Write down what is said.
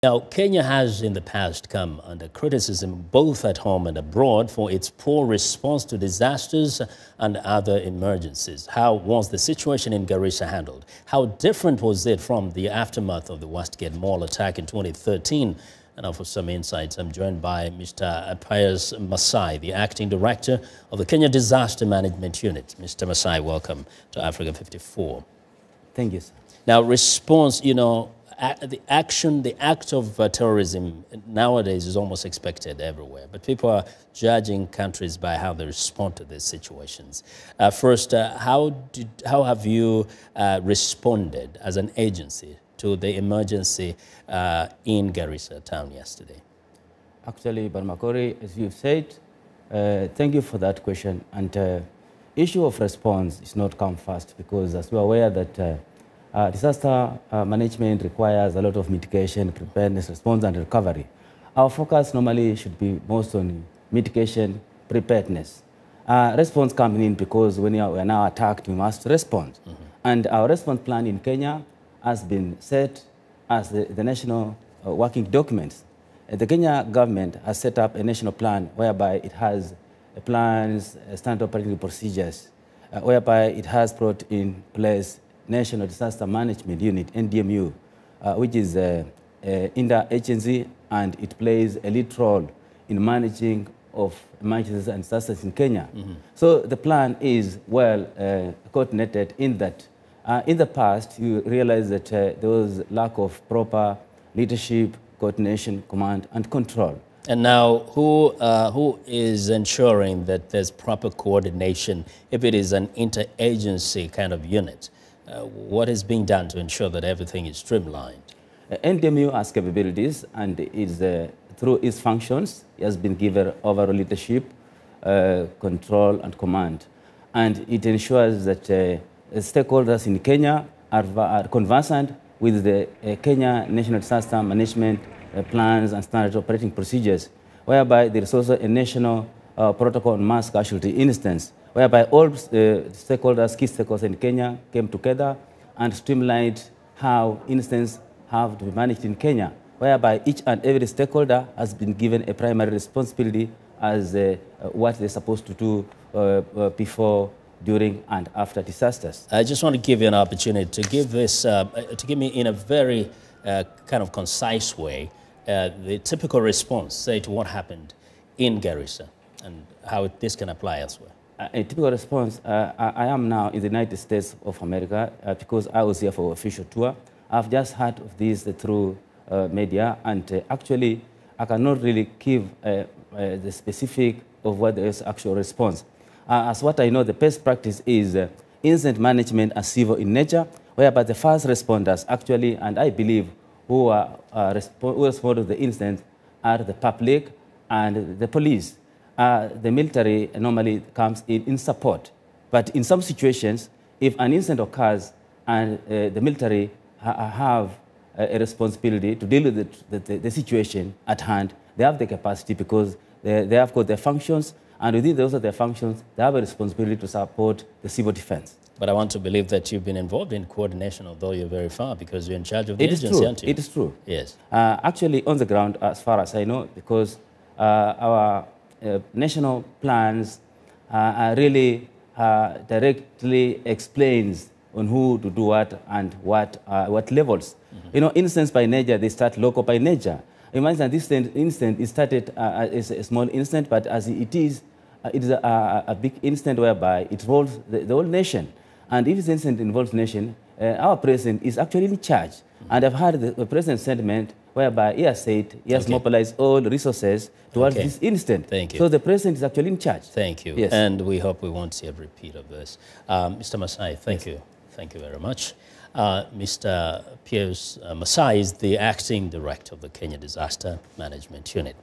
Now, Kenya has in the past come under criticism both at home and abroad for its poor response to disasters and other emergencies. How was the situation in Garissa handled? How different was it from the aftermath of the Westgate Mall attack in 2013? And now for some insights, I'm joined by Mr. Pius Masai, the Acting Director of the Kenya Disaster Management Unit. Mr. Masai, welcome to Africa 54. Thank you, sir. Now, response, the act of terrorism nowadays is almost expected everywhere, but people are judging countries by how they respond to these situations. First, how have you responded as an agency to the emergency in Garissa town yesterday? Actually, MAKORI, as you've said, thank you for that question. And issue of response is not come fast because, as we're aware that disaster management requires a lot of mitigation, preparedness, response, and recovery. Our focus normally should be most on mitigation, preparedness. Response coming in because when we are now attacked, we must respond. Mm-hmm. And our response plan in Kenya has been set as the national working documents. The Kenya government has set up a national plan whereby it has plans, standard operating procedures, whereby it has brought in place National Disaster Management Unit, NDMU, which is interagency, and it plays a lead role in managing of emergencies and disasters in Kenya. Mm-hmm. So the plan is well coordinated in that in the past you realize that there was lack of proper leadership, coordination, command, and control. And now, who is ensuring that there's proper coordination if it is an interagency kind of unit? What is being done to ensure that everything is streamlined? NDMU has capabilities and is, through its functions, it has been given overall leadership, control, and command. And it ensures that stakeholders in Kenya are conversant with the Kenya National Disaster Management plans and standard operating procedures, whereby there is also a national protocol on mass casualty instance, whereby all stakeholders, key stakeholders in Kenya came together and streamlined how incidents have to be managed in Kenya, whereby each and every stakeholder has been given a primary responsibility as what they're supposed to do before, during, and after disasters. I just want to give you an opportunity to give this, to give me in a very kind of concise way the typical response, say, to what happened in Garissa and how this can apply elsewhere. A typical response, I am now in the United States of America because I was here for official tour. I've just heard of this through media, and actually I cannot really give the specific of what is actual response. As what I know, the best practice is incident management as civil in nature, whereby the first responders actually, and I believe, who respond to the incident are the public and the police. The military normally comes in support. But in some situations, if an incident occurs and the military have a responsibility to deal with the situation at hand, they have the capacity because they have got their functions, and within those of their functions, they have a responsibility to support the civil defense. But I want to believe that you've been involved in coordination, although you're very far, because you're in charge of the agency, aren't you? It is true. Yes. Actually, on the ground, as far as I know, because our national plans really directly explains on who to do what and what levels. Mm-hmm. You know, incidents by nature, they start local by nature. Imagine this incident is started as a small incident, but as it is a big incident whereby it involves the whole nation. And if this incident involves nation, our president is actually in charge. Mm-hmm. And I've heard the president's sentiment whereby he has said he has mobilized all resources towards this incident. Thank you. So the president is actually in charge. Thank you. Yes. And we hope we won't see a repeat of this. Mr. Masai, thank you. Thank you very much. Mr. Pius Masai is the Acting Director of the Kenya Disaster Management Unit.